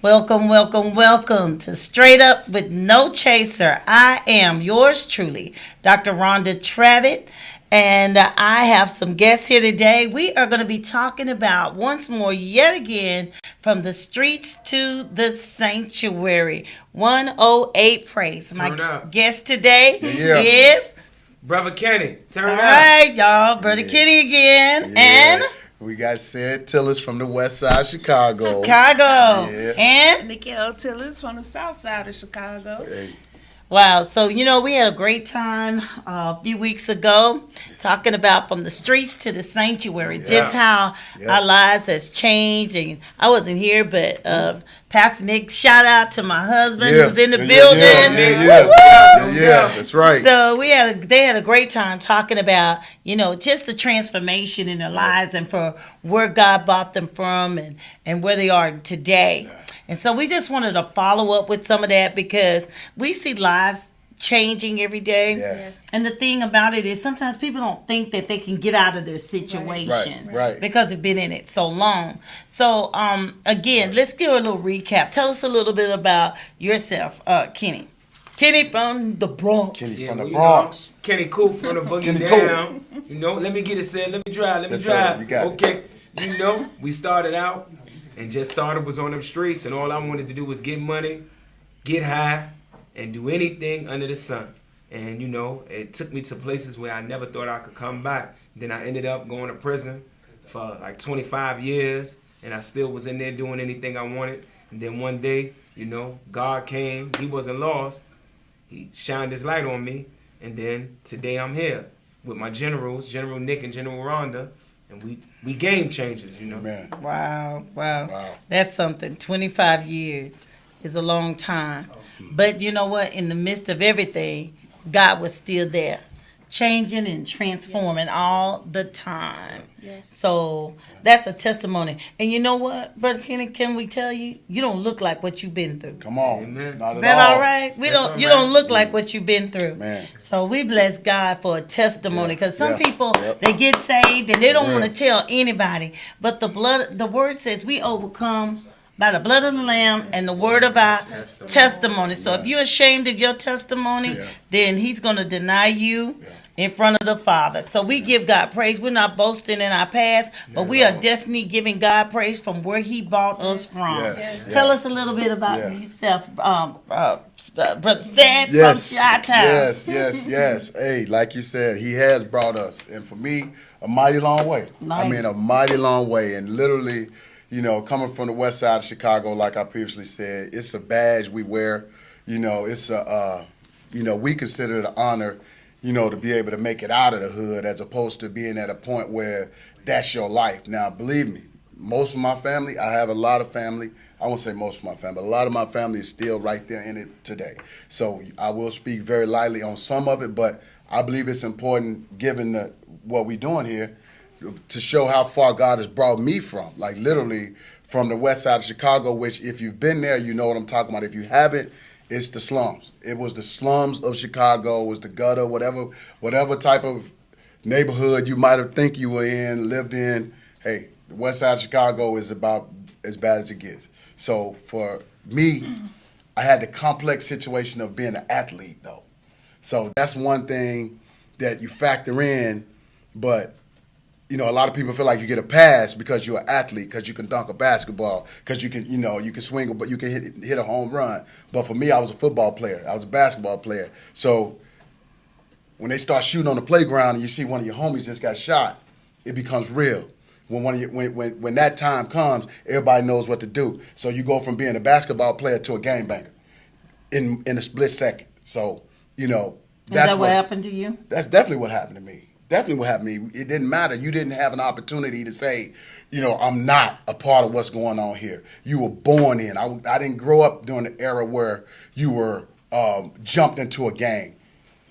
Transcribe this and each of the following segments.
Welcome, welcome, welcome to Straight Up with No Chaser. I am yours truly, Dr. Rhonda Travitt, and I have some guests here today. We are going to be talking about once more, yet again, from the streets to the sanctuary. 108 Praise. Turn up. Guest today Yeah. is Brother Kenny, turn all it up. right, y'all, Brother Kenny again, and We got Sid Tillis from the west side of Chicago. Chicago, Yeah. and Miguel Tillis from the south side of Chicago. Hey, wow. So, we had a great time a few weeks ago talking about from the streets to the sanctuary, just how our lives has changed. And I wasn't here, but Pastor Nick, shout out to my husband who's in the building. Yeah, that's right. So they had a great time talking about, just the transformation in their lives and for where God brought them from and where they are today. And so we just wanted to follow up with some of that because we see lives changing every day. Yeah. Yes. And the thing about it is sometimes people don't think that they can get out of their situation Right. because they've been in it so long. So again, let's give a little recap. Tell us a little bit about yourself, Kenny. Kenny from the Bronx. Kenny Yeah, from the well, Bronx. Kenny Cool from the Boogie Kenny Down. Let me get it said. Let me drive. Yes, sir. You got okay. We started out and just started was on them streets, and all I wanted to do was get money, get high, and do anything under the sun. And it took me to places where I never thought I could come back. Then I ended up going to prison for like 25 years, and I still was in there doing anything I wanted. And then one day, God came. He wasn't lost. He shined his light on me, and then today I'm here with my generals, General Nick and General Rhonda, and we game changers, Man. Wow. That's something. 25 years is a long time. But you know what? In the midst of everything, God was still there, changing and transforming all the time. Yes. So that's a testimony. And you know what, Brother Kenny, can we tell you, you don't look like what you've been through. Come on. Amen. Not at Is that all. all right? That's all You right. don't look like what you've been through. Man. So we bless God for a testimony because some people Yep. they get saved and they don't Yeah. want to tell anybody. But the word says we overcome by the blood of the Lamb and the word of our testimony. So if you're ashamed of your testimony, then He's going to deny you in front of the Father. So we give God praise. We're not boasting in our past, but we are definitely giving God praise from where He brought us from. Yes. Tell us a little bit about yourself, Brother Sam Yes. from Chi-Town. Yes. Hey, like you said, he has brought us, and for me, a mighty long way. Nice. I mean, a mighty long way, and literally, coming from the west side of Chicago, like I previously said, it's a badge we wear. It's we consider it an honor, to be able to make it out of the hood as opposed to being at a point where that's your life. Now, believe me, most of my family, I have a lot of family. I won't say most of my family, but a lot of my family is still right there in it today. So I will speak very lightly on some of it, but I believe it's important, given what we're doing here, to show how far God has brought me from. Like literally from the west side of Chicago, which if you've been there, you know what I'm talking about. If you haven't, it's the slums. It was the slums of Chicago, it was the gutter, whatever type of neighborhood you might have think you were in, lived in. Hey, the west side of Chicago is about as bad as it gets. So for me, I had the complex situation of being an athlete, though. So that's one thing that you factor in, but a lot of people feel like you get a pass because you're an athlete, because you can dunk a basketball, because you can, you can swing, but you can hit a home run. But for me, I was a football player. I was a basketball player. So when they start shooting on the playground and you see one of your homies just got shot, it becomes real. When that time comes, everybody knows what to do. So you go from being a basketball player to a game banger in a split second. So, Is that's that what happened to you? That's definitely what happened to me. Definitely what happened to me. It didn't matter. You didn't have an opportunity to say, I'm not a part of what's going on here. You were born in. I didn't grow up during the era where you were jumped into a gang.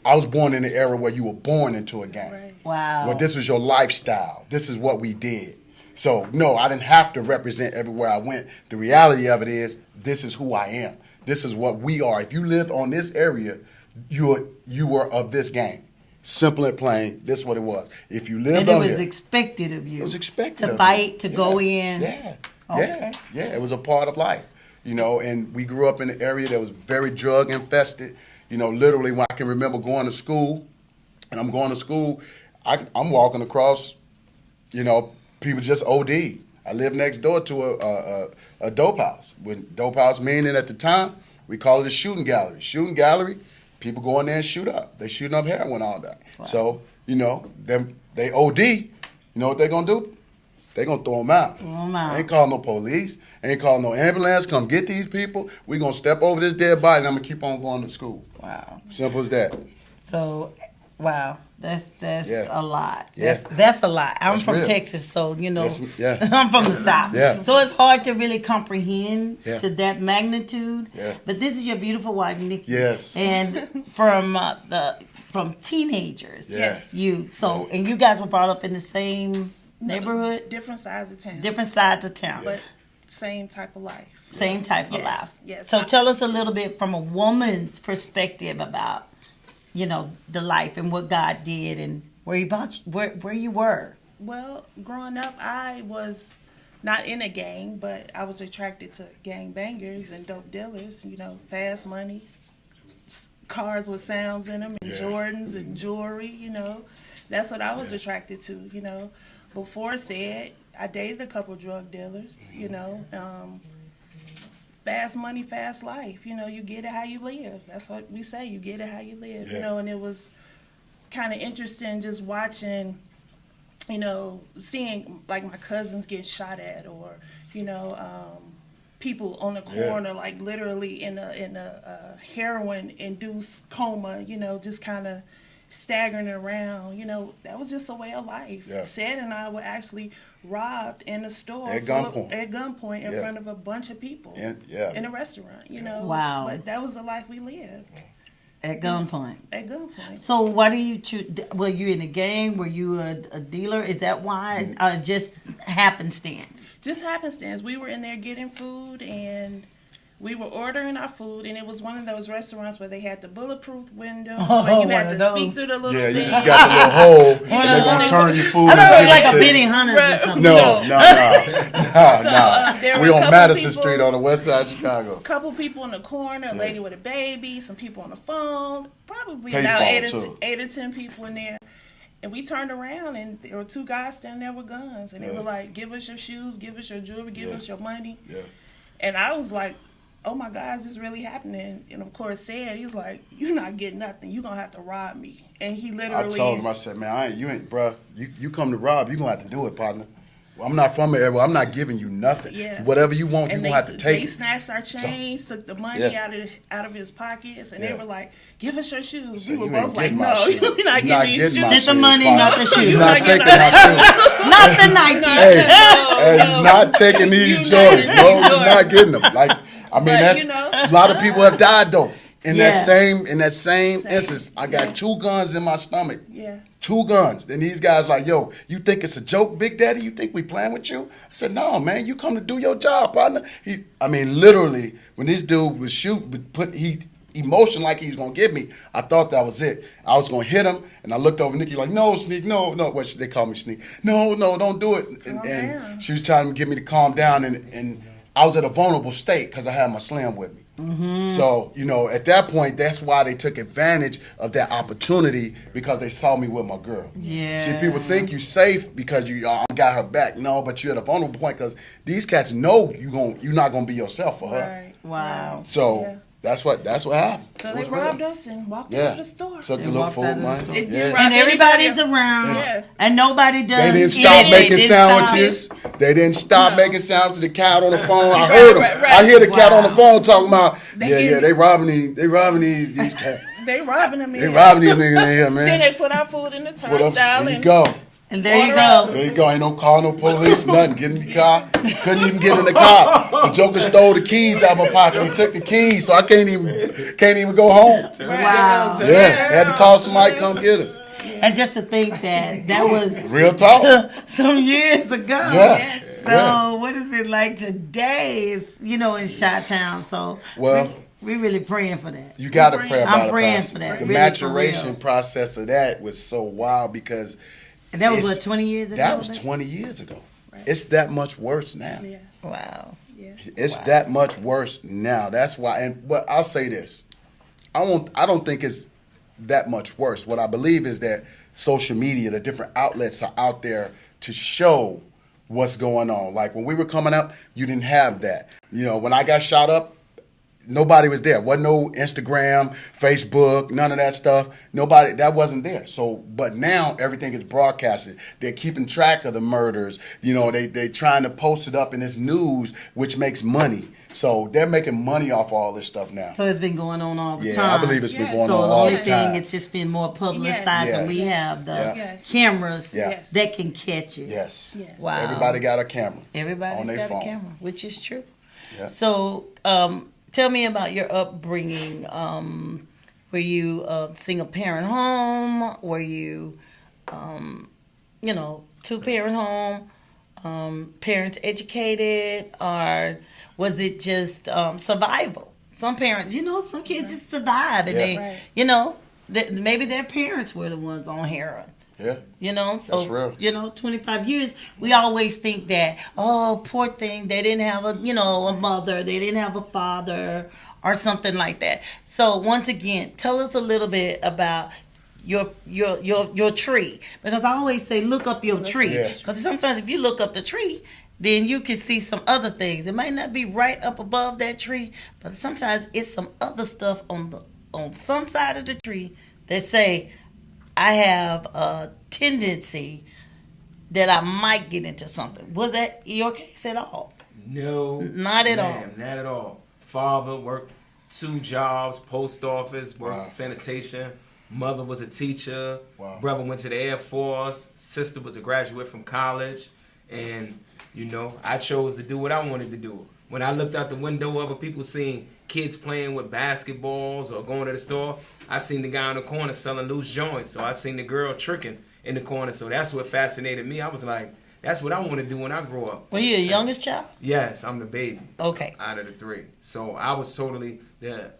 I was born in the era where you were born into a gang. Right. Wow. Where this was your lifestyle. This is what we did. So, no, I didn't have to represent everywhere I went. The reality of it is, this is who I am. This is what we are. If you lived on this area, you were of this gang. Simple and plain, this is what it was. If you lived And it on was here, expected of you. it was expected to of fight, you. to go in. Yeah. Okay. Yeah. It was a part of life. you know, and we grew up in an area that was very drug infested. You know, literally when I can remember going to school, and I'm going to school, I'm walking across, you know, people just OD. I lived next door to a dope house. When dope house meaning at the time, we call it a shooting gallery. Shooting gallery, people go in there and shoot up. They shooting up heroin all day. Wow. So, you know, they OD. You know what they gonna do? They gonna throw them out. Ain't calling no police. Ain't calling no ambulance. Come get these people. We gonna step over this dead body and I'm gonna keep on going to school. Wow. Simple as that. So, wow. That's a lot. Yeah. That's a lot. I'm That's from real. Texas, so you know, Yeah. I'm from the South. Yeah. So it's hard to really comprehend Yeah. to that magnitude. Yeah. But this is your beautiful wife, Nikki. Yes. And from teenagers. Yes. And you guys were brought up in the same neighborhood, Different sides of town. different sides of town. But same type of life. Same type of Yes, life. yes. So tell us a little bit from a woman's perspective about, you know, the life and what God did and where you were. Well, growing up, I was not in a gang, but I was attracted to gang bangers and dope dealers, you know, fast money, cars with sounds in them, and Jordans and jewelry, you know. That's what I was attracted to, you know. Before said, I dated a couple drug dealers, you know. Fast money, fast life. You know, you get it how you live. That's what we say. You get it how you live, you know. And it was kind of interesting just watching, you know, seeing like my cousins get shot at, or, you know, people on the corner, like literally in a heroin-induced coma, you know, just kind of staggering around. You know, that was just a way of life. Yeah. Sad and I were actually robbed in a store At gunpoint. At gunpoint in front of a bunch of people in a restaurant, you know. Wow. But that was the life we lived. At gunpoint. At gunpoint. So why do you choose? Were you in a gang? Were you a dealer? Is that why? Just happenstance? Just happenstance. We were in there getting food, and we were ordering our food, and it was one of those restaurants where they had the bulletproof window, where you had to speak through the little Yeah, thing. you just got the little hole, and they're gonna turn your food. I thought it was and like give a it to Benny you. Hunters or something. No. there We were a on couple Madison people- Street on the west side of Chicago. A couple people in the corner, a lady with a baby, some people on the phone, probably Pay about phone, eight or 10 people in there. And we turned around, and there were two guys standing there with guns, and they were like, "Give us your shoes, give us your jewelry, give us your money." Yeah. And I was like, "Oh my God, is this really happening?" And of course, he's like, "You're not getting nothing. You're gonna have to rob me." And he literally, I told him, I said, man, you ain't, bruh. You come to rob, you gonna have to do it, partner. I'm not from the area. I'm not giving you nothing. Yeah. Whatever you want, and you gonna have to take they it. snatched our chains, took the money out of his pockets, and they were like, "Give us your shoes." So we were you ain't both like, getting my "No, shoes. you're not getting these shoes." my Get the shoes, money, partner. not the shoes. You're not taking You're my shoes. Not the Nike. And not taking these Jordans. No, you're not getting them. Like, I mean, But, that's you know. a lot of people have died though. In Yeah. that same instance, I got 2 guns in my stomach. Yeah. 2 guns. Then these guys like, yo, you think it's a joke, Big Daddy? You think we playing with you? I said, no, man, you come to do your job, partner. Literally, when this dude was he emotion like he was gonna get me, I thought that was it. I was gonna hit him, and I looked over Nikki like, no, Sneak, no. What they call me, Sneak? No, don't do it. Calm down. And she was trying to get me to calm down, and I was at a vulnerable state because I had my slim with me. Mm-hmm. So, you know, at that point, that's why they took advantage of that opportunity, because they saw me with my girl. Yeah. See, people think you safe because you got her back. No, but you're at a vulnerable point because these cats know you're not gonna be yourself for her. Right. Wow. So Yeah. that's what happened. So It they was robbed real. us and walked out Yeah. of the store. Took They the little walked out of food the money. store. It did Yeah. rob And everybody's anybody. around, Yeah. and nobody does. They didn't stop anything. making They didn't stop. sandwiches. They didn't stop No. making sandwiches. The cat on the phone. I Right, heard them. right. I hear the cat on the Wow. phone talking about, They they robbing these cats. They robbing them. They robbing these niggas in here, man. Then they put our food in the Put up, turnstile. there you and go. And there you Order go. up. There you go. Ain't no call, no police, nothing. Get in the car. Couldn't even get in the car. The Joker stole the keys out of my pocket. He took the keys, so I can't even go home. Wow. Yeah, had to call somebody to come get us. And just to think that was Real talk. some years ago. Yeah. Yes. So Yeah. what is it like today? Is in Chi-Town. So Well, we really praying for that. you got to pray about I'm it. praying Pastor. for that, The really, maturation for real. process of that was so wild because And that was it's- what 20 years ago. that was 20 years ago. It's that much worse now. Yeah. Wow. Yeah. It's that much worse now. That's why. But I'll say this: I don't think it's that much worse. What I believe is that social media, the different outlets are out there to show what's going on. Like when we were coming up, you didn't have that. You know, when I got shot up, nobody was there. Wasn't no Instagram, Facebook, none of that stuff. Nobody, that wasn't there. So, but now everything is broadcasted. They're keeping track of the murders. You know, they trying to post it up in this news, which makes money. So they're making money off all this stuff now. So it's been going on all the Yeah, time. I believe it's been going So on the all only the thing, time. it's just been more publicized, Yes. and we have the Yes. cameras Yes. that can catch it. Yes. Yes. Wow. Everybody got a camera. Everybody's on their got phone. a camera, which is true. Yeah. So, tell me about your upbringing. Were you a single parent home? Were you, two parent home? Parents educated, or was it just survival? Some parents, some kids just survive, and Yeah. they, maybe their parents were the ones on heroin. Yeah. So, That's real. 25 years, we always think that, oh, poor thing, they didn't have a mother, they didn't have a father, or something like that. So, once again, tell us a little bit about your tree, because I always say, look up your tree, Yes. because sometimes if you look up the tree, then you can see some other things. It might not be right up above that tree, but sometimes it's some other stuff on some side of the tree that say, I have a tendency that I might get into something. Was that your case at all? No. Not at all. Ma'am, not at all. Father worked 2 jobs, post office, worked Wow. sanitation. Mother was a teacher. Wow. Brother went to the Air Force. Sister was a graduate from college. And, I chose to do what I wanted to do. When I looked out the window, other people seeing kids playing with basketballs or going to the store, I seen the guy in the corner selling loose joints. So I seen the girl tricking in the corner. So that's what fascinated me. I was like, that's what I want to do when I grow up. Were you the youngest child? Yes, I'm the baby. Okay. Out of the 3. So I was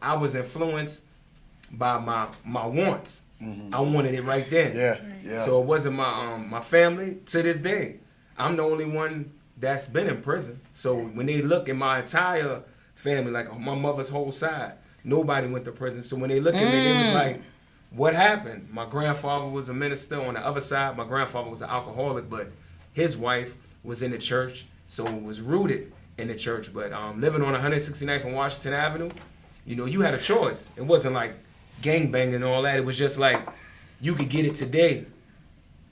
I was influenced by my wants. Mm-hmm. I wanted it right then. Yeah. So it wasn't my family to this day. I'm the only one that's been in prison. So when they look at my entire family, like my mother's whole side, nobody went to prison. So when they look at me, they was like, what happened? My grandfather was a minister. On the other side, my grandfather was an alcoholic, but his wife was in the church, so it was rooted in the church. But living on 169th and Washington Avenue, you had a choice. It wasn't like gangbanging and all that. It was just like you could get it today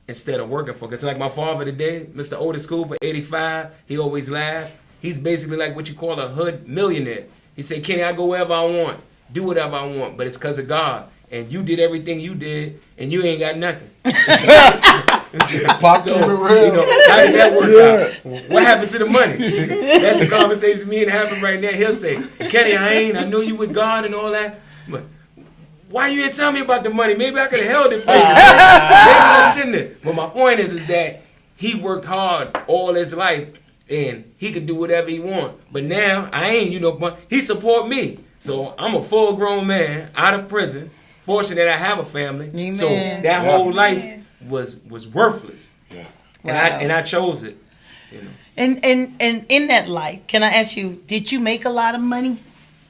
instead of working for it. Because like my father today, Mr. Otis Cooper, 85, he always laughed. He's basically like what you call a hood millionaire. He said, Kenny, I go wherever I want, do whatever I want, but it's because of God. And you did everything you did, and you ain't got nothing. Pop, keep it real. How did that work out? What happened to the money? That's the conversation me and having right now. He'll say, Kenny, I know you with God and all that, but why you didn't tell me about the money? Maybe I could have held it for you. Maybe I shouldn't have. But my point is that he worked hard all his life, and he could do whatever he want. But now, I ain't, but he support me. So I'm a full-grown man out of prison, fortunate that I have a family. Amen. So that whole life was worthless. Yeah. And I chose it. And in that light, can I ask you, did you make a lot of money?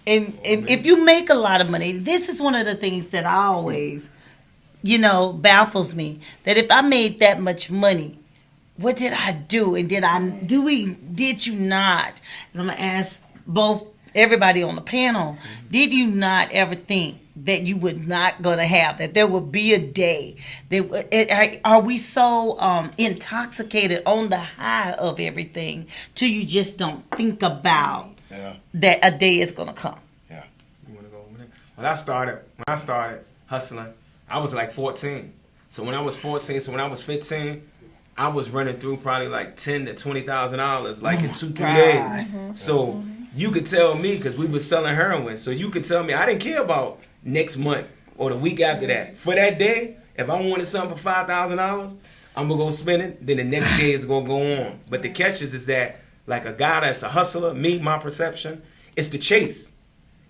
And if you make a lot of money, this is one of the things that I always, baffles me. That if I made that much money, what did I do? And did you not? And I'm going to ask everybody on the panel, did you not ever think that you would not going to have, that there would be a day that are we so intoxicated on the high of everything till you just don't think about that a day is going to come? Yeah. You want to go over there? When I started hustling, I was like 14. So when I was 15, I was running through probably like $10,000 to $20,000 like in 2-3 days. So you could tell me, because we was selling heroin, so you could tell me I didn't care about next month or the week after that. For that day, if I wanted something for $5,000, I'm going to go spend it, then the next day is going to go on. But the catch is that like a guy that's a hustler, my perception, it's the chase.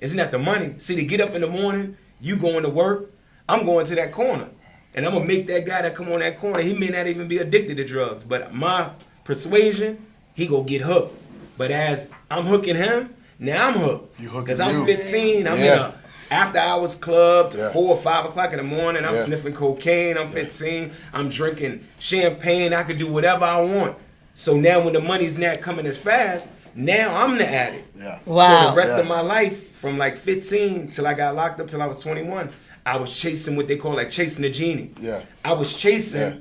It's not the money. See, to get up in the morning, you going to work, I'm going to that corner. And I'm going to make that guy that come on that corner, he may not even be addicted to drugs, but my persuasion, he going to get hooked. But as I'm hooking him, now I'm hooked. You hooking because I'm you. 15. I'm in Yeah. a after hours club till Yeah. 4 or 5 o'clock in the morning. I'm Yeah. sniffing cocaine. I'm 15. I'm drinking champagne. I can do whatever I want. So now when the money's not coming as fast, now I'm the addict. Yeah. Wow. So the rest Yeah. of my life, from like 15 till I got locked up till I was 21, I was chasing what they call like chasing the genie. Yeah. I was chasing Yeah.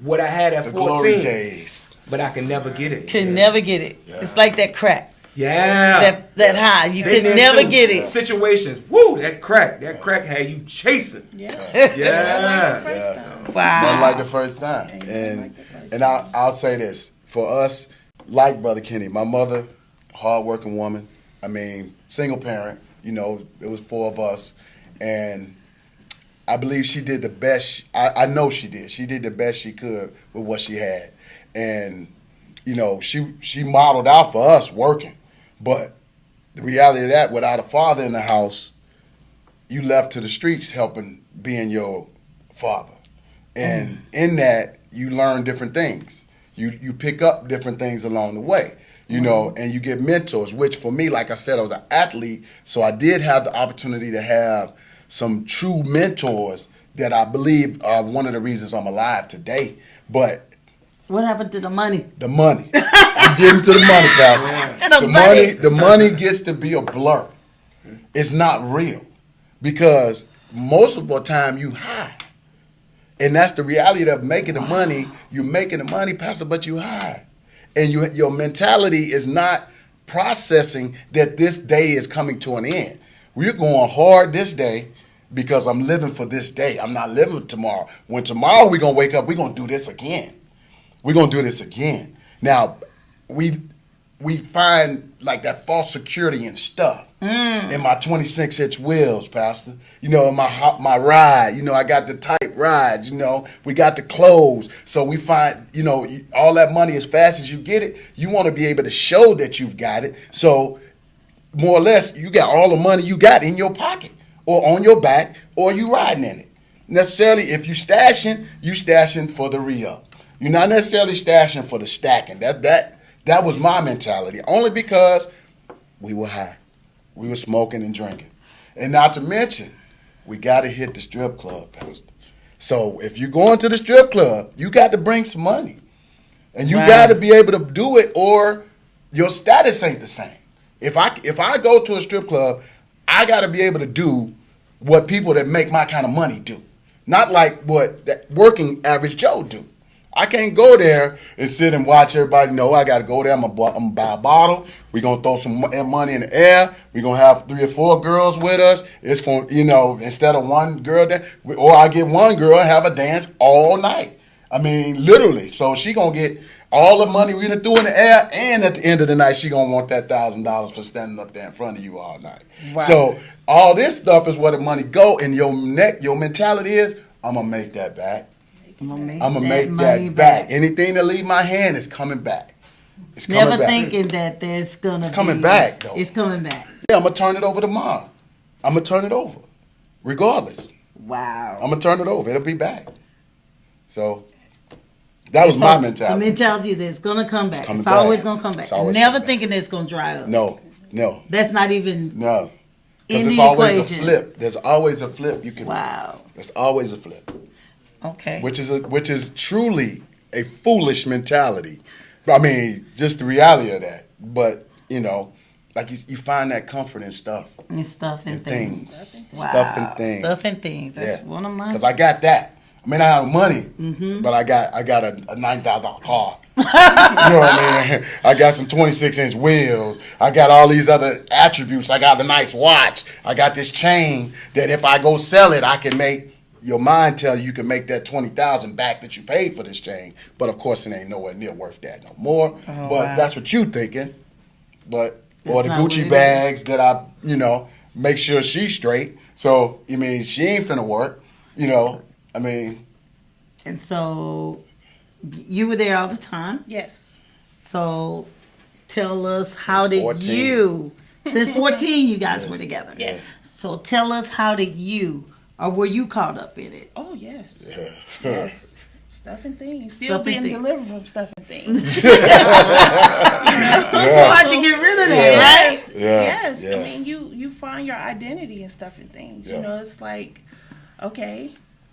what I had at The 14, glory days. but I can never get it. Can never get it. Yeah. It's like that crack. Yeah. That high. You Been can there never too. get it. Situations. Woo, that crack had you chasing. Yeah. Yeah. Like the first time. Nothing Wow. like the first time. Yeah, And like the first and I'll say this. For us, like Brother Kenny, my mother, hardworking woman. I mean, single parent. You know, it was 4 of us. And I believe she did the best. I know she did. She did the best she could with what she had. And, you know, she modeled out for us working. But the reality of that, without a father in the house, you left to the streets helping being your father. And in that, you learn different things. You pick up different things along the way, you know, and you get mentors, which for me, like I said, I was an athlete, so I did have the opportunity to have some true mentors that I believe are one of the reasons I'm alive today. But What happened to the money? the money, I'm getting to the money, Pastor. The money gets to be a blur. It's not real because most of the time you high. And that's the reality of making the money. You're making the money, Pastor, but you high. And your mentality is not processing that this day is coming to an end. We're going hard this day because I'm living for this day. I'm not living for tomorrow. When tomorrow we're going to wake up, we're going to do this again. We're going to do this again. Now, we find like that false security in stuff. In my 26-inch wheels, Pastor. You know, in my ride. You know, I got the tight rides. You know, we got the clothes. So we find, you know, all that money as fast as you get it, you want to be able to show that you've got it. So more or less, you got all the money you got in your pocket or on your back or you riding in it. Necessarily, if you stashing for the re-up. You're not necessarily stashing for the stacking. That was my mentality. Only because we were high. We were smoking and drinking. And not to mention, we got to hit the strip club, Pastor. So if you're going to the strip club, you got to bring some money. And you got to be able to do it or your status ain't the same. If I go to a strip club, I got to be able to do what people that make my kind of money do. Not like what that working average Joe do. I can't go there and sit and watch everybody. No, I got to go there. I'm gonna buy a bottle. We're going to throw some money in the air. We're going to have 3 or 4 girls with us. It's for, you know, instead of one girl, or I get one girl and have a dance all night. I mean, literally. So she going to get all the money we're going to throw in the air, and at the end of the night, she going to want that $1,000 for standing up there in front of you all night. Wow. So all this stuff is where the money go, and your mentality is, I'm going to make that back. I'm gonna make that back. Anything that leave my hand is coming back. It's coming Never back. thinking that there's gonna. It's coming back, though. It's coming back. Yeah, I'm gonna turn it over tomorrow. I'm gonna turn it over, regardless. Wow. I'm gonna turn it over. It'll be back. So that was my mentality. The mentality is it's gonna come back. coming It's always back. gonna come back. It's always Never coming back. thinking it's gonna dry up. No. That's not even Because in it's the always equation. a flip. There's always a flip you can. Wow. There's always a flip. Okay. Which is truly a foolish mentality. I mean, just the reality of that. But you know, like you find that comfort in stuff, And stuff and and things. things, Wow. stuff and things, Stuff and things. That's one of mine. Because I got that. I mean, I have money, but I got a $9,000 car. You know what I mean? I got some 26-inch wheels. I got all these other attributes. I got a nice watch. I got this chain that if I go sell it, I can make. Your mind tell you can make that $20,000 back that you paid for this chain, but of course it ain't nowhere near worth that no more. But wow. that's what you thinking. But or the That's not what Gucci it bags that I make sure she's straight. So I mean she ain't finna work. I mean. And so you were there all the time. Yes. So tell us how did 14. you since 14 you guys were together. Yes. So tell us how did you or were you caught up in it? Oh yes. Yeah. Yes. Stuffing things. Still Stuffing being things. delivered from stuffing things. Hard to get rid of that, Yes. right? Yes. Yeah. I mean, you find your identity in stuffing things. Yeah. You know, it's like, okay,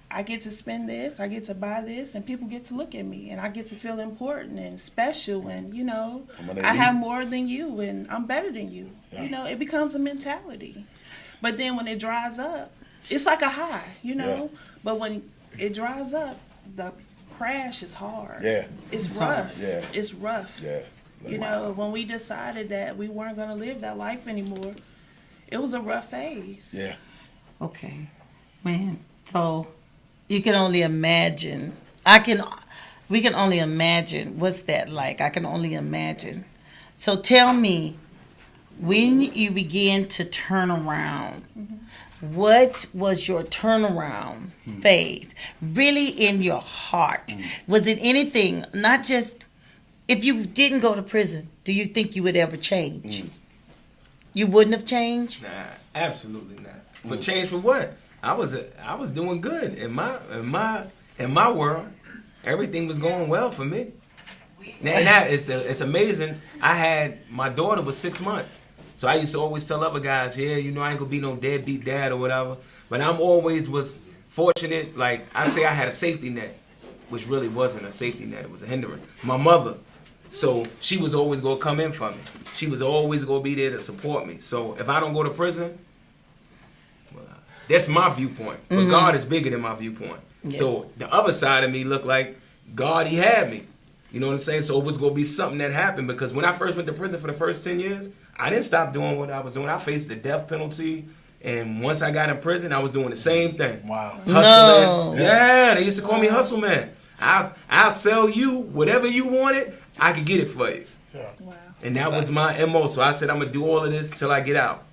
I get to spend this, I get to buy this, and people get to look at me, and I get to feel important and special, and you know, I have more than you, and I'm better than you. Yeah. You know, it becomes a mentality. But then when it dries up, it's like a high, you know. Yeah. But when it dries up, the crash is hard. Yeah. It's hard. rough. Yeah. It's rough. Yeah. You know, when we decided that we weren't going to live that life anymore, it was a rough phase. Yeah. Okay, man. So you can only imagine. We can only imagine what's that like. I can only imagine. So tell me, when you began to turn around, what was your turnaround phase? Really in your heart? Was it anything, not just, if you didn't go to prison, do you think you would ever change? You wouldn't have changed? Nah, absolutely not. For change for what? I was doing good in my world. Everything was going well for me. Now it's amazing. I had my daughter was 6 months, so I used to always tell other guys, yeah, you know, I ain't gonna be no deadbeat dad or whatever. But I'm always was fortunate. Like I say, I had a safety net, which really wasn't a safety net. It was a hindrance. My mother. So she was always gonna come in for me. She was always gonna be there to support me. So if I don't go to prison, well, that's my viewpoint. But God is bigger than my viewpoint. Yeah. So the other side of me looked like God, he had me. You know what I'm saying? So it was gonna be something that happened, because when I first went to prison for the first 10 years, I didn't stop doing what I was doing. I faced the death penalty. And once I got in prison, I was doing the same thing. Wow. Hustling. No. Yeah, they used to call me Hustle Man. I'll sell you whatever you wanted. I could get it for you. Wow. And that was my MO. So I said, I'm going to do all of this till I get out.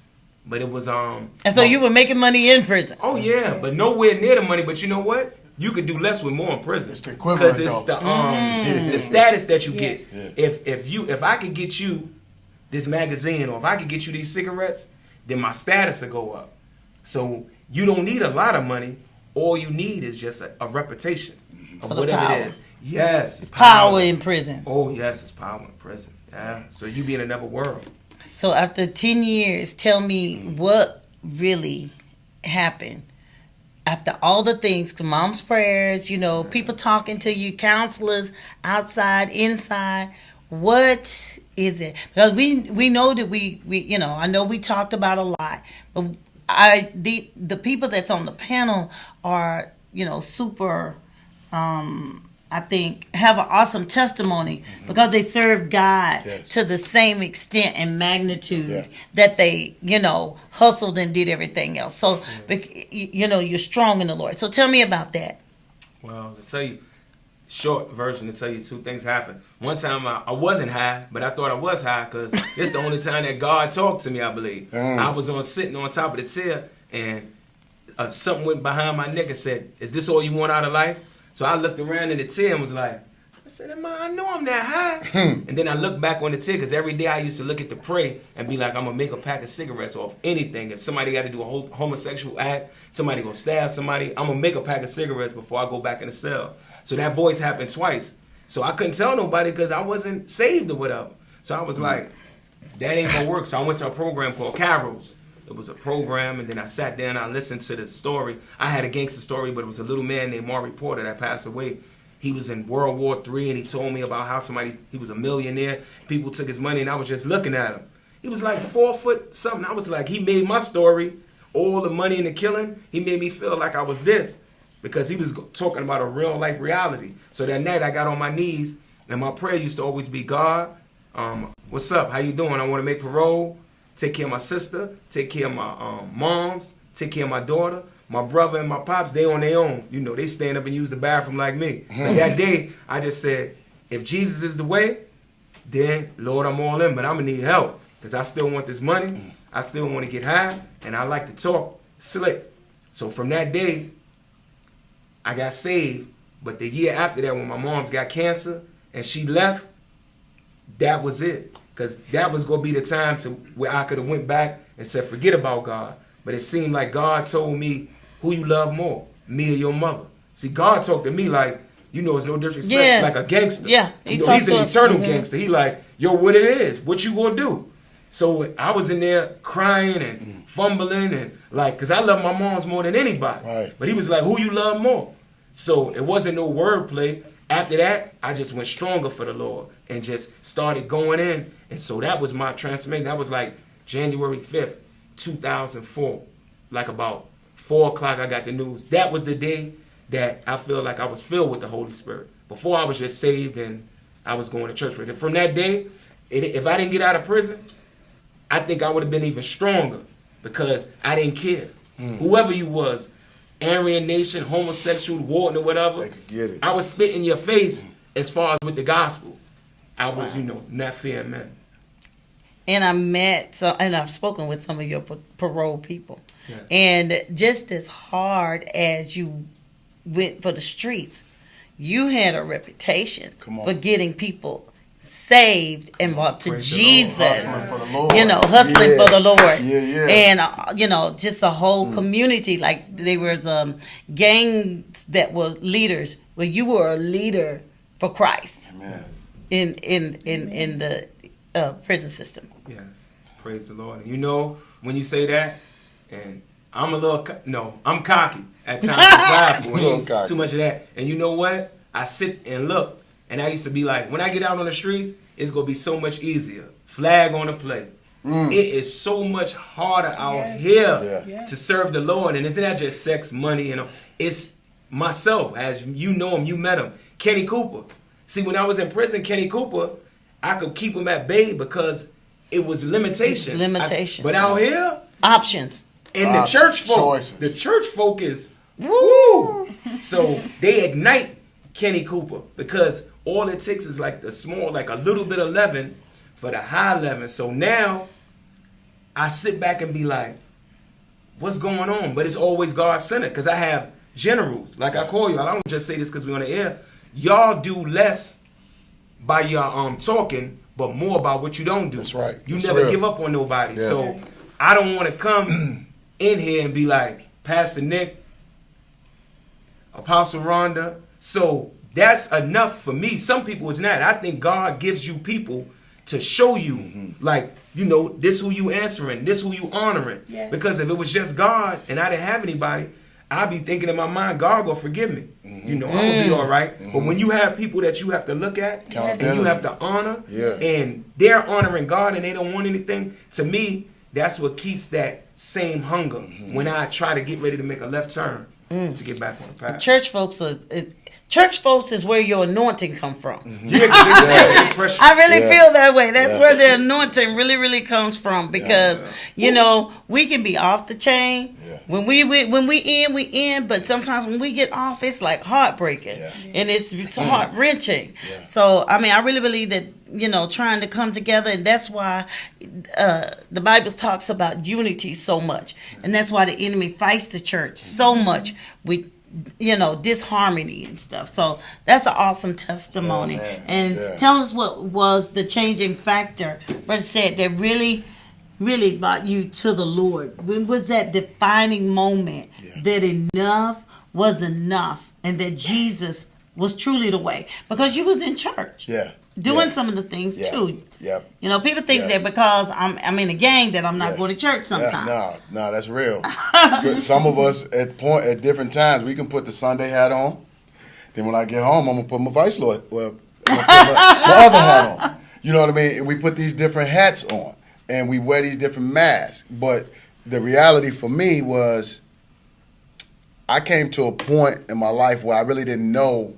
But it was, And so you were making money in prison? oh yeah, but nowhere near the money. But you know what? You could do less with more in prison. It's the equivalent, Because it's though. the status that you Yes. get. If I could get you this magazine, or if I could get you these cigarettes, then my status will go up. So you don't need a lot of money. All you need is just a reputation of For the whatever power. it is. Yes, It's power in prison. Oh yes, it's power in prison. Yeah. So you be in another world. So after 10 years, tell me what really happened. After all the things, mom's prayers, you know, people talking to you, counselors outside, inside, what is it? Because we know that we you know, I know we talked about a lot, but the people that's on the panel are, you know, super, I think, have an awesome testimony because they serve God Yes. to the same extent and magnitude Yeah. that they, you know, hustled and did everything else. So, you know, you're strong in the Lord. So tell me about that. Well, to tell you, short version, to tell you two things happened. One time I wasn't high, but I thought I was high because it's the only time that God talked to me, I believe. I was sitting on top of the chair, and something went behind my neck and said, "Is this all you want out of life?" So I looked around in the chair and was like, I said, I know I'm that high. And then I looked back on the chair, because every day I used to look at the pray and be like, I'm going to make a pack of cigarettes off anything. If somebody got to do a homosexual act, somebody going to stab somebody, I'm going to make a pack of cigarettes before I go back in the cell. So that voice happened twice. So I couldn't tell nobody because I wasn't saved or whatever. So I was like, that ain't going to work. So I went to a program called Carols. It was a program, and then I sat down, I listened to the story. I had a gangster story, but it was a little man named Maury Porter that passed away. He was in World War III, and he told me about how he was a millionaire. People took his money, and I was just looking at him. He was like 4 foot something. I was like, he made my story, all the money and the killing, he made me feel like I was this, because he was talking about a real life reality. So that night I got on my knees, and my prayer used to always be, God, what's up? How you doing? I want to make parole. Take care of my sister, take care of my moms, take care of my daughter. My brother and my pops, they on their own. You know, they stand up and use the bathroom like me. But that day, I just said, if Jesus is the way, then, Lord, I'm all in. But I'm going to need help, because I still want this money. I still want to get high, and I like to talk slick. So from that day, I got saved. But the year after that, when my mom's got cancer and she left, that was it. Because that was going to be the time to where I could have went back and said, forget about God. But it seemed like God told me, who you love more, me or your mother. See, God talked to me like, you know, it's no disrespect, Yeah. like a gangster. Yeah, You he know, he's talks an to us. eternal Mhm. gangster. He like, yo, what it is? What you gonna do? So I was in there crying and fumbling and like, cause I love my moms more than anybody. Right. But he was like, who you love more? So it wasn't no wordplay. After that, I just went stronger for the Lord and just started going in. And so that was my transformation. That was like January 5th, 2004. Like about 4 o'clock, I got the news. That was the day that I feel like I was filled with the Holy Spirit. Before I was just saved and I was going to church with it. From that day, if I didn't get out of prison, I think I would have been even stronger because I didn't care. Whoever you was, Aryan Nation, homosexual, warden or whatever, They could get it. I was spit in your face as far as with the gospel. I was, not fearing men. And I met and I've spoken with some of your parole people. Yeah. And just as hard as you went for the streets, you had a reputation Come on. for getting people saved and brought to Praise the Lord. Jesus. Hustling for the Lord. Hustling Yeah. for the Lord. Yeah. And, just a whole community. Like there was gangs that were leaders, where you were a leader for Christ Amen. in the prison system. Yes. Praise the Lord. And when you say that, and I'm I'm cocky at times. Prideful. Little Ain't cocky. too much of that. And you know what? I sit and look, and I used to be like, when I get out on the streets, it's gonna be so much easier. Flag on the play. It is so much harder out here Yeah. to serve the Lord, and it's not just sex, money, It's myself, as you know him, you met him, Kenny Cooper. See, when I was in prison, Kenny Cooper, I could keep him at bay because it was limitations. Limitations. But out here, Options. and the church folk, choices. the church folk is woo. So they ignite Kenny Cooper because all it takes is like the small, like a little bit of leaven for the high leaven. So now I sit back and be like, what's going on? But it's always God-centered because I have generals. Like I call you, I don't just say this because we're on the air. Y'all do less by your talking, but more about what you don't do. That's right. You That's never real. give up on nobody. Yeah. So I don't want to come in here and be like, Pastor Nick, Apostle Rhonda. So that's enough for me. Some people it's not. I think God gives you people to show you, like, this who you answering, this who you honoring. Yes. Because if it was just God and I didn't have anybody, I'd be thinking in my mind, God gonna forgive me. I'm gonna be all right. But when you have people that you have to look at and you Accountability. have to honor, Yeah. and they're honoring God and they don't want anything, to me, that's what keeps that same hunger when I try to get ready to make a left turn to get back on the path. Church folks is where your anointing come from. Yeah, 'cause it's that impression. I really Yeah. feel that way. That's Yeah. where the anointing really, really comes from because we can be off the chain. Yeah. When we in, we in. But sometimes when we get off, it's like heartbreaking Yeah. and it's heart wrenching. Yeah. So I really believe that trying to come together, and that's why the Bible talks about unity so much, and that's why the enemy fights the church so much with disharmony and stuff. So that's an awesome testimony. Yeah, man. And Yeah. tell us what was the changing factor, Brother said, that really brought you to the Lord. When was that defining moment that enough was enough and that Jesus was truly the way? Because you was in church. Yeah. Doing Yeah. some of the things Yeah. too. Yep. People think Yeah. that because I'm in a gang that I'm not Yeah. going to church sometimes. No, that's real. Some of us at different times we can put the Sunday hat on. Then when I get home, I'm gonna put my Vice Lord. Well, I'm gonna put my other hat on. You know what I mean? We put these different hats on, and we wear these different masks. But the reality for me was, I came to a point in my life where I really didn't know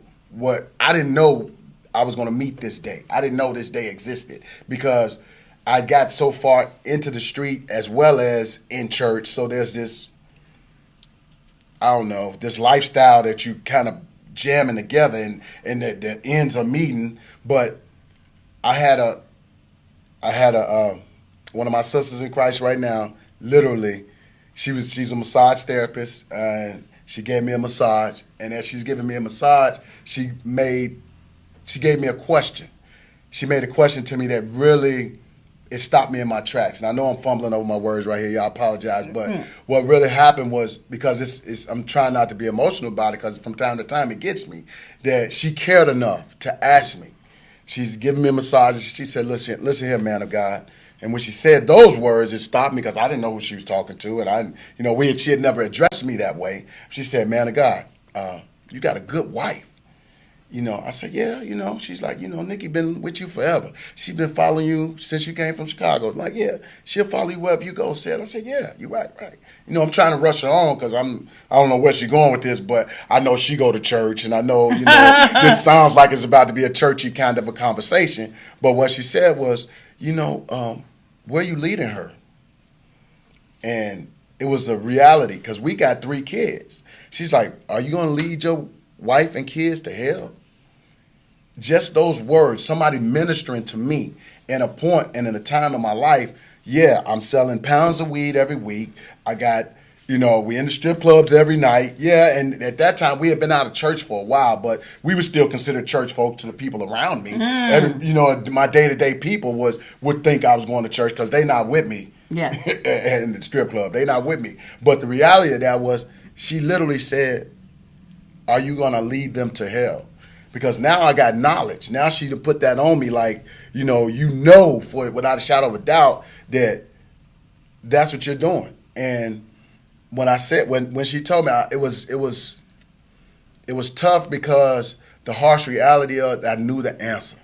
I was going to meet this day. I didn't know this day existed because I got so far into the street as well as in church. So there's this, this lifestyle that you kind of jamming together and the ends are meeting. But I had one of my sisters in Christ right now, literally, she's a massage therapist and she gave me a massage. And as she's giving me a massage, she gave me a question. She made a question to me that really it stopped me in my tracks. And I know I'm fumbling over my words right here. Y'all apologize. But what really happened was, because I'm trying not to be emotional about it, because from time to time it gets me, that she cared enough to ask me. She's giving me massages. She said, listen here, man of God. And when she said those words, it stopped me because I didn't know who she was talking to. And she had never addressed me that way. She said, man of God, you got a good wife. I said, yeah, she's like, Nikki been with you forever. She's been following you since you came from Chicago. I'm like, yeah, she'll follow you wherever you go, said. I said, yeah, you're right. I'm trying to rush her on because I don't know where she's going with this, but I know she go to church, and I know, this sounds like it's about to be a churchy kind of a conversation. But what she said was, where you leading her? And it was a reality because we got 3 kids. She's like, are you going to lead your wife and kids to hell? Just those words, somebody ministering to me in a point and in a time of my life. Yeah, I'm selling pounds of weed every week. I got, we in the strip clubs every night. Yeah, and at that time we had been out of church for a while, but we were still considered church folk to the people around me. My day-to-day people would think I was going to church because they not with me. Yeah. In the strip club, they not with me. But the reality of that was, she literally said, are you going to lead them to hell? Because now I got knowledge. Now she put that on me, like, for without a shadow of a doubt that that's what you're doing. And when I said, when she told me, it was tough because the harsh reality of it, I knew the answer.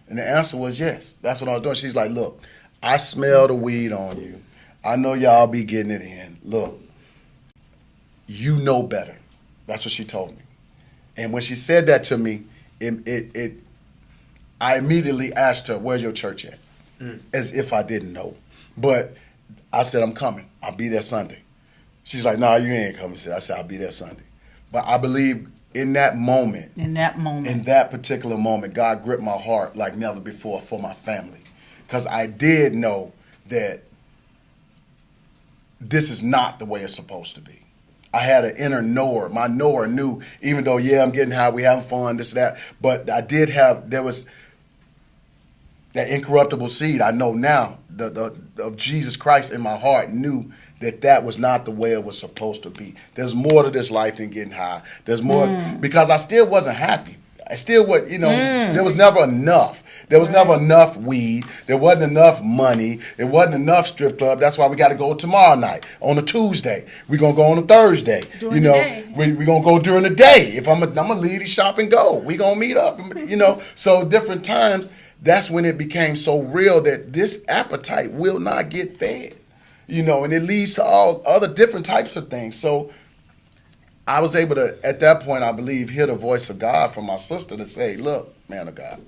And the answer was yes. That's what I was doing. She's like, look, I smell the weed on you. I know y'all be getting it in. Look, you know better. That's what she told me. And when she said that to me, I immediately asked her, where's your church at? As if I didn't know. But I said, I'm coming. I'll be there Sunday. She's like, no, you ain't coming. I said, I'll be there Sunday. But I believe in that particular moment, God gripped my heart like never before for my family. Because I did know that this is not the way it's supposed to be. I had an inner knower. My knower knew, even though, I'm getting high, we having fun, this, that. But there was that incorruptible seed. I know now, of Jesus Christ in my heart knew that was not the way it was supposed to be. There's more to this life than getting high. There's more, because I still wasn't happy. I still was, there was never enough. There was never enough weed. There wasn't enough money. There wasn't enough strip club. That's why we got to go tomorrow night on a Tuesday. We're going to go on a Thursday. We're going to go during the day. If I'm going to leave the shop and go. We're going to meet up, So different times, that's when it became so real that this appetite will not get fed, and it leads to all other different types of things. So I was able to, at that point, I believe, hear the voice of God from my sister to say, look, man of God.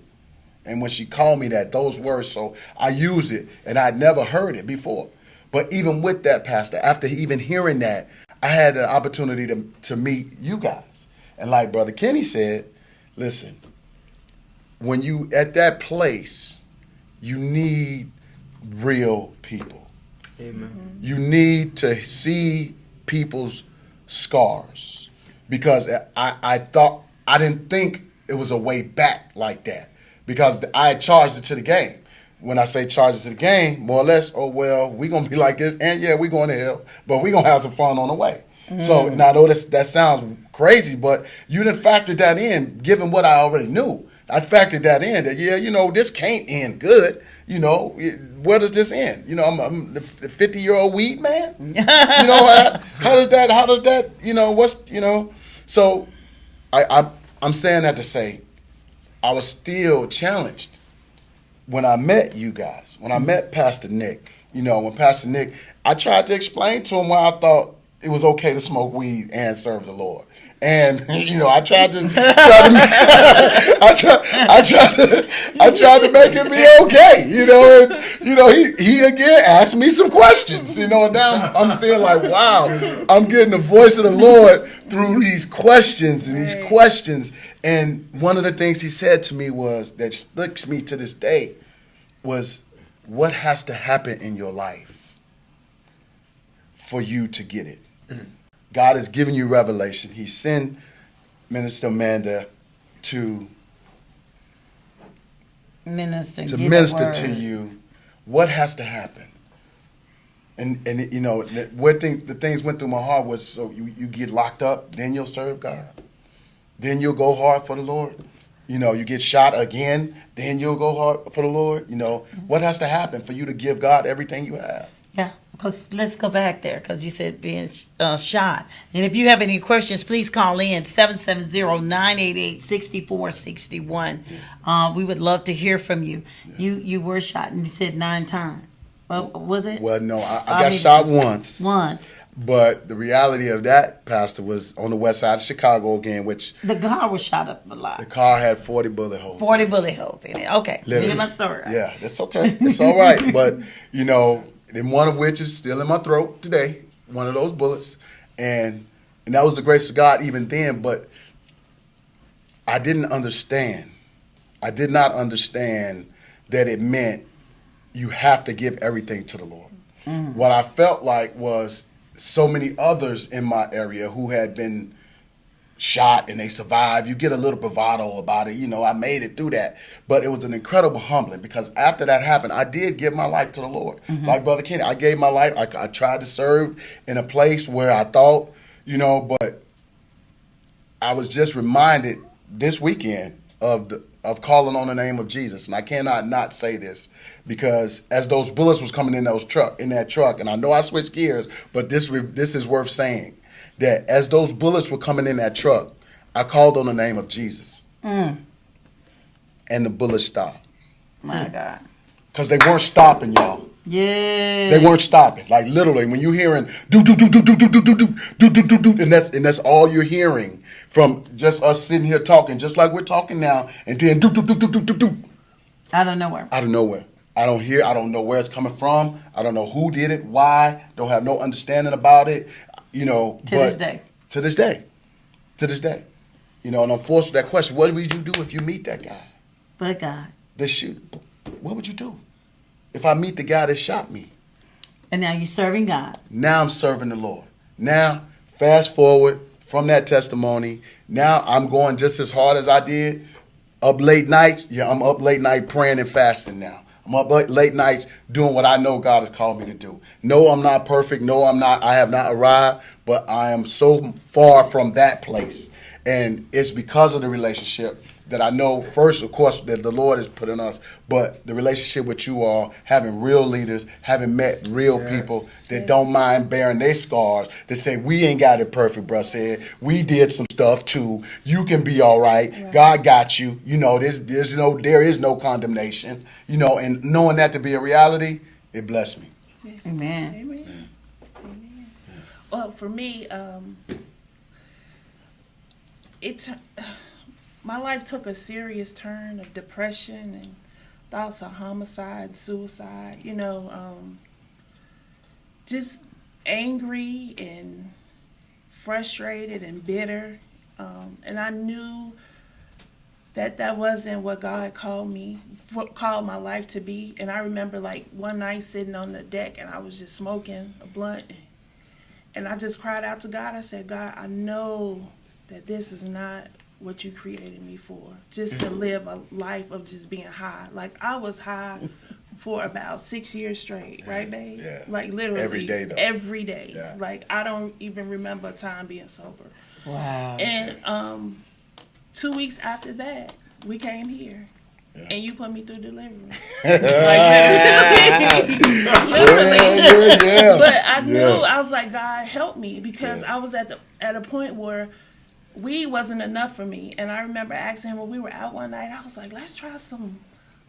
And when she called me those words, so I used it, and I'd never heard it before. But even with that, Pastor, after even hearing that, I had the opportunity to meet you guys. And like Brother Kenny said, listen, when you at that place, you need real people. Amen. You need to see people's scars, because I didn't think it was a way back like that, because I had charged it to the game. When I say charge it to the game, more or less, we're going to be like this, and we're going to hell, but we're going to have some fun on the way. So now, though that sounds crazy, but you didn't factor that in, given what I already knew. I factored that in, that, this can't end good. Where does this end? I'm the 50-year-old weed man. How does that, So I'm saying that to say, I was still challenged when I met you guys, when I met Pastor Nick. When Pastor Nick, I tried to explain to him why I thought it was okay to smoke weed and serve the Lord. And I tried to make it be okay, and he again asked me some questions, and now I'm saying like, wow, I'm getting the voice of the Lord through these questions and these questions. And one of the things he said to me that sticks me to this day was, what has to happen in your life for you to get it? God has given you revelation. He sent Minister Amanda to minister to you what has to happen? And you know, the things went through my heart was, so you get locked up, then you'll serve God. Then you'll go hard for the Lord. You know, you get shot again, then you'll go hard for the Lord. You know, what has to happen for you to give God everything you have? Yeah, because let's go back there, because you said being shot. And if you have any questions, please call in 770-988-6461. We would love to hear from you. Yeah. You were shot, and you said 9 times. Well, was it? Well, no, I got shot once. Once. But the reality of that, Pastor, was on the west side of Chicago again, which... The car was shot up a lot. The car had 40 bullet holes. 40 bullet holes in it. Okay. Literally. Read my story. Yeah, that's okay. It's all right. But, you know, and one of which is still in my throat today, one of those bullets. And that was the grace of God even then. But I didn't understand. I did not understand that it meant you have to give everything to the Lord. Mm. What I felt like was so many others in my area who had been shot and they survived. You get a little bravado about it. You know, I made it through that. But it was an incredible humbling, because after that happened, I did give my life to the Lord. Mm-hmm. Like Brother Kenny, I gave my life. I tried to serve in a place where I thought, you know, but I was just reminded this weekend of calling on the name of Jesus. And I cannot not say this, because as those bullets was coming in that truck, and I know I switched gears, but this is worth saying, that as those bullets were coming in that truck, I called on the name of Jesus. Mm. And the bullets stopped. My God. Because they weren't stopping, y'all. Yeah. They weren't stopping. Like literally, when you're hearing do do do do do do do do do do do do do, and that's all you're hearing from just us sitting here talking, just like we're talking now, and then do do do do do do do. Out of nowhere. Out of nowhere. I don't know where it's coming from. I don't know who did it, why. Don't have no understanding about it. You know. To this day. To this day. You know, and I'm forced with that question: what would you do if you meet that guy? But God. What would you do if I meet the guy that shot me? And now you're serving God. Now I'm serving the Lord. Now, fast forward from that testimony. Now I'm going just as hard as I did. Up late nights. Yeah, I'm up late night praying and fasting now. I'm up late nights doing what I know God has called me to do. No, I'm not perfect. No, I'm not. I have not arrived, but I am so far from that place. And it's because of the relationship that I know, first, of course, that the Lord has put in us, but the relationship with you all, having real leaders, having met real people that don't mind bearing their scars, that say, we ain't got it perfect, bruh said. We did some stuff too. You can be all right. God got you. You know, there is no condemnation. You know, and knowing that to be a reality, it blessed me. Yes. Amen. Amen. Amen. Well, for me, my life took a serious turn of depression and thoughts of homicide, suicide, you know, just angry and frustrated and bitter. And I knew that wasn't what God called my life to be. And I remember like one night sitting on the deck and I was just smoking a blunt. And I just cried out to God. I said, God, I know that this is not what you created me for, just to live a life of just being high. Like I was high for about 6 years straight, right, babe? Yeah. Like literally every day though. Every day. Yeah. Like I don't even remember a time being sober. Wow. And 2 weeks after that, we came here. Yeah. And you put me through deliverance. Like literally. Yeah. But I knew, I was like, God, help me, because I was at a point where weed wasn't enough for me. And I remember asking him when we were out one night, I was like, let's try some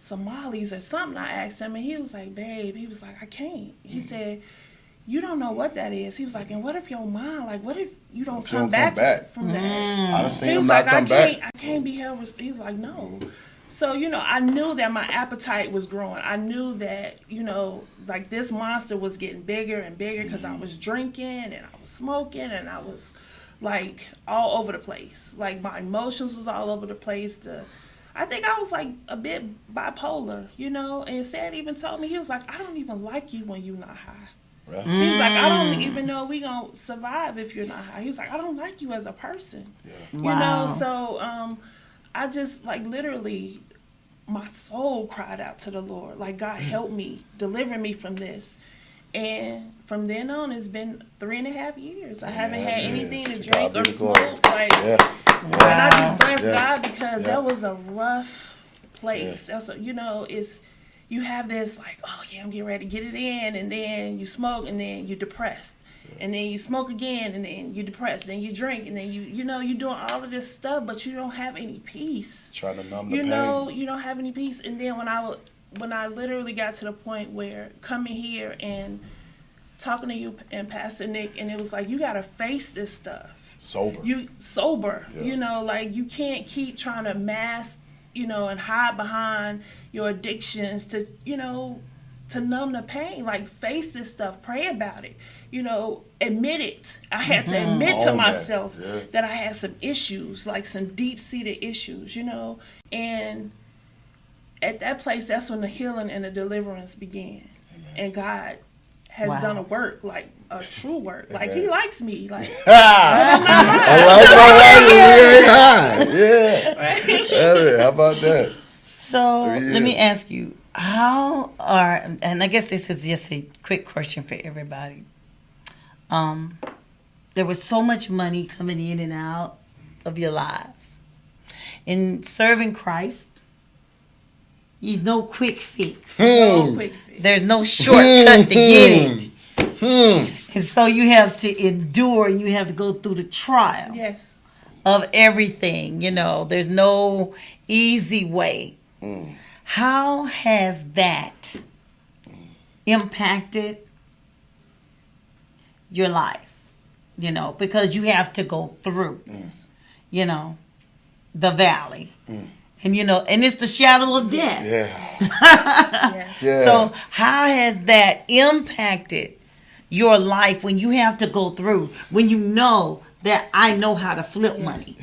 mollies or something. I asked him, and he was like, babe, he was like, I can't. He said, you don't know what that is. He was like, and what if your mind, like, what if you don't come back from that? I done seen he him was not like, come back. I can't be held responsible. He was like, no. So, you know, I knew that my appetite was growing. I knew that, you know, like this monster was getting bigger and bigger because I was drinking and I was smoking and I was like all over the place. Like my emotions was all over the place. I think I was like a bit bipolar, you know, and Sad even told me, he was like, I don't even like you when you're not high. Right. He was like, I don't even know we gonna survive if you're not high. He was like, I don't like you as a person. Yeah. Wow. You know, so I just like literally my soul cried out to the Lord, like, God, help me, deliver me from this. And from then on, it's been 3.5 years. I haven't had anything to drink or smoke. Like, and I just bless God because that was a rough place. That's it's, you have this like, oh yeah, I'm getting ready to get it in, and then you smoke, and then you're depressed, and then you smoke again, and then you're depressed, and you drink, and then you're doing all of this stuff, but you don't have any peace. Trying to numb the pain. You don't have any peace. And then when I literally got to the point where coming here and talking to you and Pastor Nick, and it was like, you got to face this stuff. Sober. Like, you can't keep trying to mask, and hide behind your addictions to numb the pain. Like, face this stuff, pray about it, admit it. I had to admit to myself that I had some issues, like some deep-seated issues, and at that place, that's when the healing and the deliverance began. Amen. And God has done a work, like a true work. Like, He likes me. Like, I like my wife. Yeah. Right? How about that? So let me ask you, and I guess this is just a quick question for everybody. There was so much money coming in and out of your lives. In serving Christ, there's no quick fix. There's no shortcut to get it. And so you have to endure, and you have to go through the trial of everything. There's no easy way. How has that impacted your life? Because you have to go through, the valley. And and it's the shadow of death. So how has that impacted your life when you have to go through, when you know that I know how to flip money?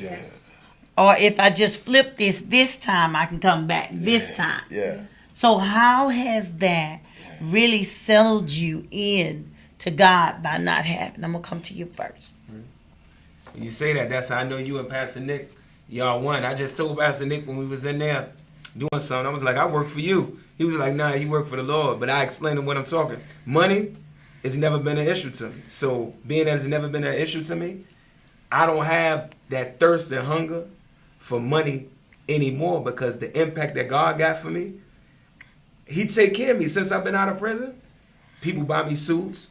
Or if I just flip this time, I can come back this time. So how has that really settled you in to God by not having? I'm going to come to you first. You say that's how I know you and Pastor Nick, y'all won. I just told Pastor Nick when we was in there doing something, I was like, I work for you. He was like, nah, you work for the Lord. But I explained to him what I'm talking. Money has never been an issue to me. So being that it's never been an issue to me, I don't have that thirst and hunger for money anymore, because the impact that God got for me, He take care of me since I've been out of prison. People buy me suits.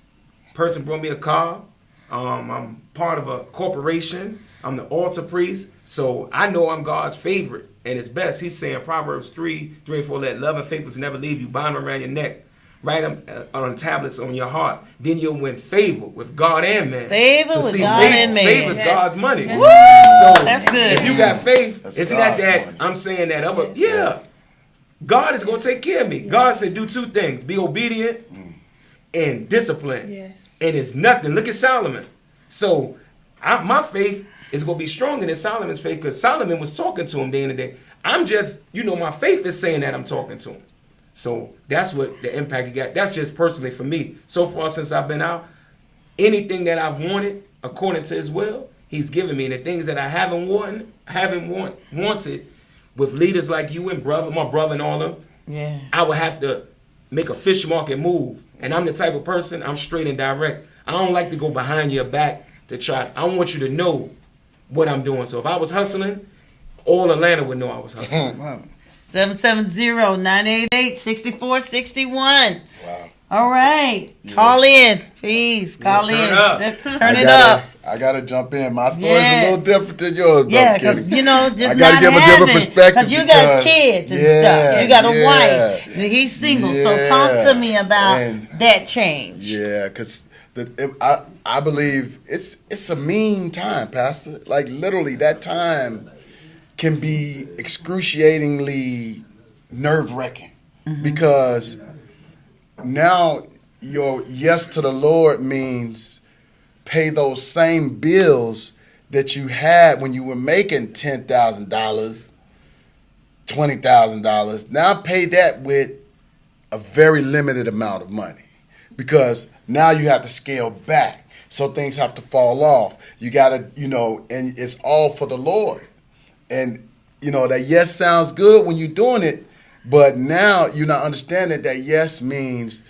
Person brought me a car. I'm part of a corporation. I'm the altar priest. So I know I'm God's favorite and it's best. He's saying Proverbs 3:4, let love and faithfulness never leave you. Bind them around your neck. Write them on tablets on your heart. Then you'll win favor with God and man. Favor with God and man. Favor is God's money. Woo! So that's good. If you got faith, it's not that money. I'm saying that other. God is going to take care of me. God said do two things. Be obedient and disciplined. And it's nothing. Look at Solomon. So my faith is going to be stronger than Solomon's faith, because Solomon was talking to him day in the day. I'm just, my faith is saying that I'm talking to him. So that's what the impact you got. That's just personally for me. So far since I've been out, anything that I've wanted, according to His will, He's given me. And the things that I haven't wanted, with leaders like you and my brother and all of them, I would have to make a fish market move. And I'm the type of person, I'm straight and direct. I don't like to go behind your back to try. I want you to know what I'm doing. So if I was hustling, all Atlanta would know I was hustling. 770-988-6461. Wow. All right. Yeah. Call in, please. Call in. Let's turn it up. I got to jump in. My story's a little different than yours, yeah, because, just I got to give a different perspective. Because you got kids and stuff. You got a wife. And he's single. So talk to me about that change. Yeah, because I believe it's a mean time, Pastor. Like, literally, that time can be excruciatingly nerve-wracking, because now your yes to the Lord means pay those same bills that you had when you were making $10,000, $20,000. Now pay that with a very limited amount of money, because now you have to scale back. So things have to fall off. You got to, and it's all for the Lord. And, that yes sounds good when you're doing it, But now you're not understanding that yes means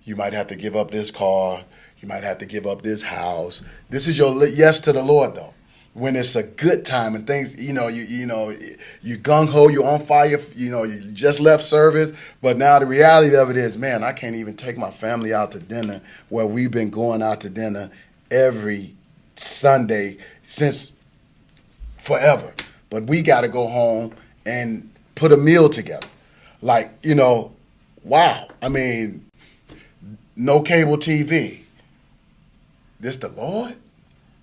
you might have to give up this car. You might have to give up this house. This is your yes to the Lord, though. When it's a good time and things, you gung ho, you're on fire. You just left service, but now the reality of it is, man, I can't even take my family out to dinner. Where we've been going out to dinner every Sunday since forever. But we got to go home and put a meal together. Like, wow. I mean, no cable TV. This the Lord?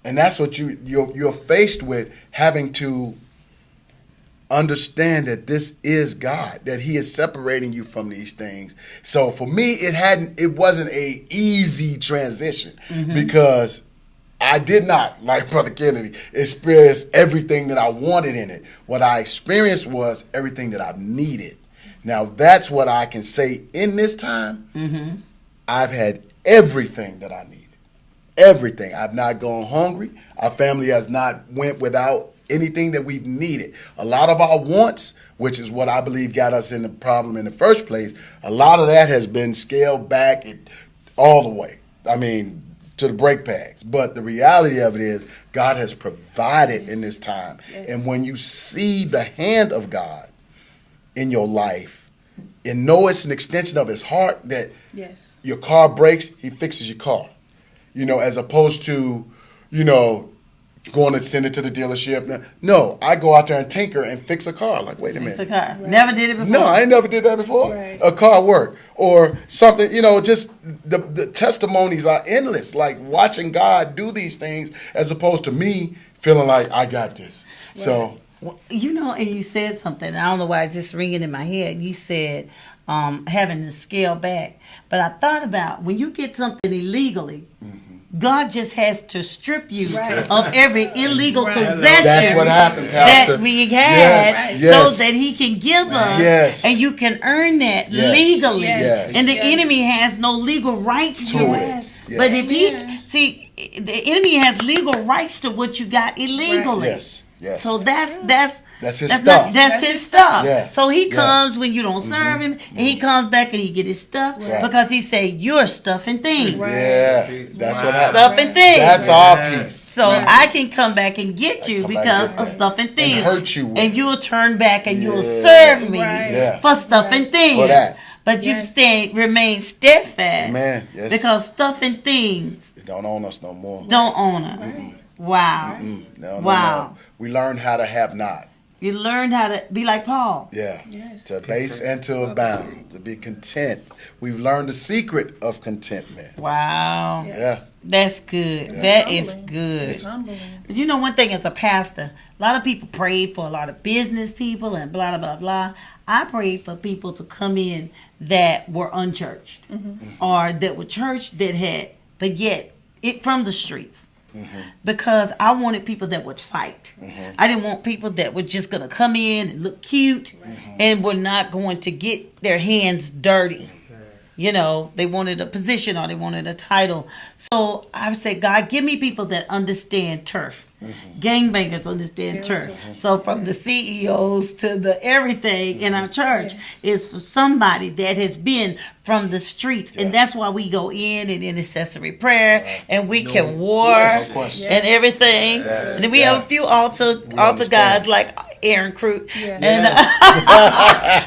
And that's what you're faced with, having to understand that this is God, that He is separating you from these things. So for me, it wasn't a easy transition because I did not, like Brother Kennedy, experience everything that I wanted in it. What I experienced was everything that I needed. Now that's what I can say in this time. I've had everything that I needed. Everything. I've not gone hungry. Our family has not went without anything that we've needed. A lot of our wants, which is what I believe got us in the problem in the first place, a lot of that has been scaled back all the way. I mean, to the brake pads. But the reality of it is God has provided in this time. Yes. And when you see the hand of God in your life and know it's an extension of His heart, that your car breaks, He fixes your car. As opposed to, going to send it to the dealership. No, I go out there and tinker and fix a car. Like, wait a minute. Fix a car. Right. Never did it before. No, I ain't never did that before. Right. A car work or something, just the testimonies are endless. Like watching God do these things as opposed to me feeling like I got this. Right. So. Well, and you said something. I don't know why it's just ringing in my head. You said having to scale back. But I thought about when you get something illegally, God just has to strip you of every illegal possession. That's what happened, Pastor. That we had, so that He can give us, and you can earn that legally. Yes. And the enemy has no legal rights to it. Yes. But if the enemy has legal rights to what you got illegally. Yes. Yes. So that's his stuff. That's his stuff. Yeah. So He comes when you don't serve Him, and He comes back and He get His stuff because He say you're stuffing things. Right. Yeah, that's what happens. Stuffing things. That's our piece. So I can come back and get you because of stuffing things, and hurt you, and you'll turn back and you'll serve me for stuffing things. For that. But you remain steadfast. Amen. Yes. Because stuffing things don't own us no more. Don't own us. Wow. No. We learned how to have not. You learned how to be like Paul. Yeah. Yes. To base and to abound. To be content. We've learned the secret of contentment. Wow. Yes. Yeah. That's good. Yeah. That is good. It's humbling. But one thing as a pastor, a lot of people pray for a lot of business people and blah, blah, blah, blah. I prayed for people to come in that were unchurched or that were church that had, but yet it from the streets. Because I wanted people that would fight. I didn't want people that were just going to come in and look cute and were not going to get their hands dirty. They wanted a position or they wanted a title. So I said, God, give me people that understand turf. Gangbangers understand turf. So from the CEOs to the everything in our church is for somebody that has been from the streets. And that's why we go in intercessory prayer and we can war and everything. And then we have a few altar guys like Aaron Crute and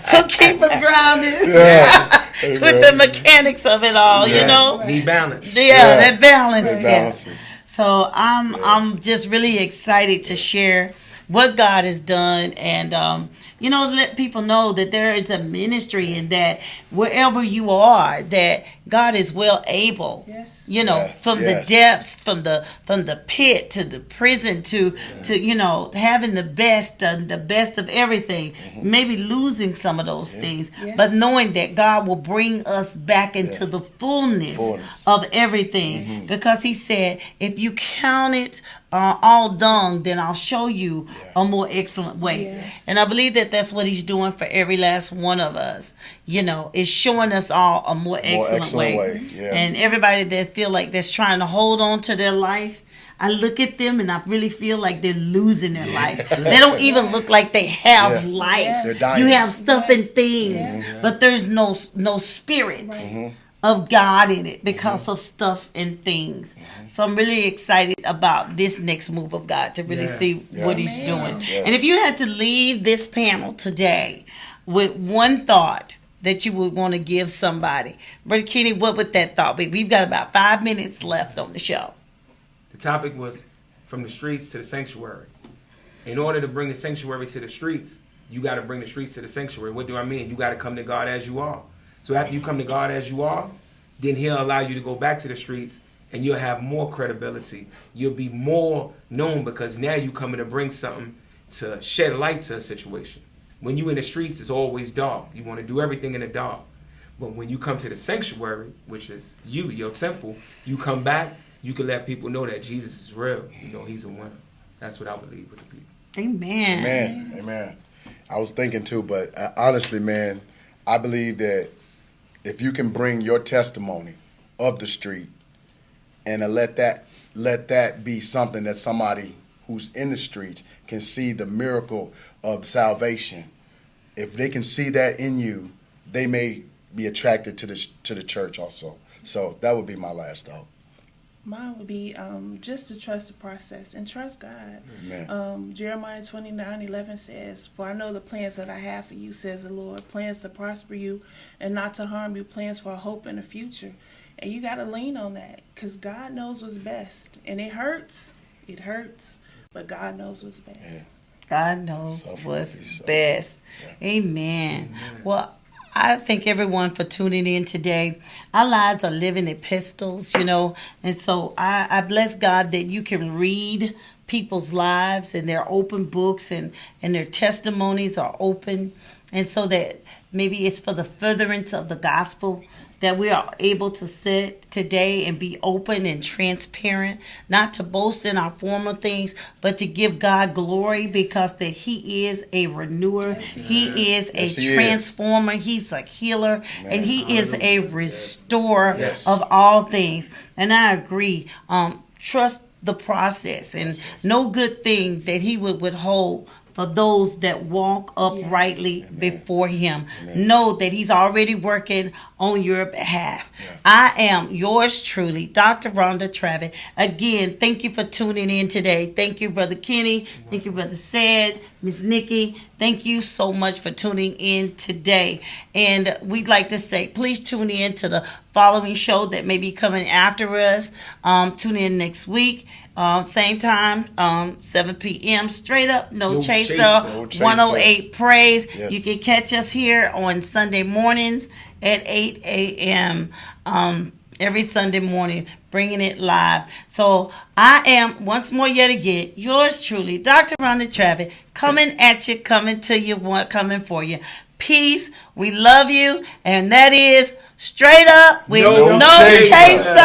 who keep us grounded with the mechanics of it all, Need balance. That balance. So I'm just really excited to share what God has done and let people know that there is a ministry and that wherever you are, that God is well able. From the depths, from the pit to the prison to having the best of everything. Maybe losing some of those things, but knowing that God will bring us back into the fullness of everything. Because He said, if you count it all dung, then I'll show you a more excellent way. And I believe that that's what He's doing for every last one of us. Is showing us all a more excellent way. And everybody that feel like that's trying to hold on to their life, I look at them and I really feel like they're losing their life. They don't even look like they have life. Yes. They're dying. You have stuff and things, but there's no spirit of God in it because of stuff and things. So I'm really excited about this next move of God to really see what He's doing. Yes. And if you had to leave this panel today with one thought that you would want to give somebody, Brother Kenny, what would that thought be? We've got about 5 minutes left on the show. The topic was from the streets to the sanctuary. In order to bring the sanctuary to the streets, you got to bring the streets to the sanctuary. What do I mean? You got to come to God as you are. So after you come to God as you are, then He'll allow you to go back to the streets and you'll have more credibility. You'll be more known because now you're coming to bring something to shed light to a situation. When you in the streets, it's always dark. You want to do everything in the dark. But when you come to the sanctuary, which is you, your temple, you come back, you can let people know that Jesus is real. You know, He's a winner. That's what I would leave with the people. Amen. Amen. I was thinking too, but honestly, man, I believe that if you can bring your testimony of the street and let that be something that somebody who's in the streets can see the miracle of salvation. If they can see that in you, they may be attracted to the church also. So that would be my last thought. Mine would be just to trust the process and trust God. Amen. Jeremiah 29:11 says, "For I know the plans that I have for you, says the Lord, plans to prosper you and not to harm you, plans for a hope in the future." And you got to lean on that because God knows what's best. And it hurts, but God knows what's best. Yeah. God knows what's best. Amen. Well, I thank everyone for tuning in today. Our lives are living epistles, you know, and so I bless God that you can read people's lives and their open books and their testimonies are open. And so that maybe it's for the furtherance of the gospel that we are able to sit today and be open and transparent, not to boast in our former things, but to give God glory because that He is a renewer. He is a transformer. He's a healer. Amen. And He is a restorer of all things. And I agree. Trust the process and no good thing that He would withhold for those that walk uprightly before Him. Amen. Know that He's already working on your behalf. Yeah. I am yours truly, Dr. Rhonda Travitt. Again, thank you for tuning in today. Thank you, Brother Kenny. Thank you, Brother Said, Miss Nikki. Thank you so much for tuning in today. And we'd like to say, please tune in to the following show that may be coming after us. Tune in next week. Same time, 7 p.m. Straight up, no chaser. 108 Praise. Yes. You can catch us here on Sunday mornings at 8 a.m. Every Sunday morning, bringing it live. So I am, once more yet again, yours truly, Dr. Rhonda Travitt, coming at you, coming to you, coming for you. Peace. We love you. And that is straight up with no chaser.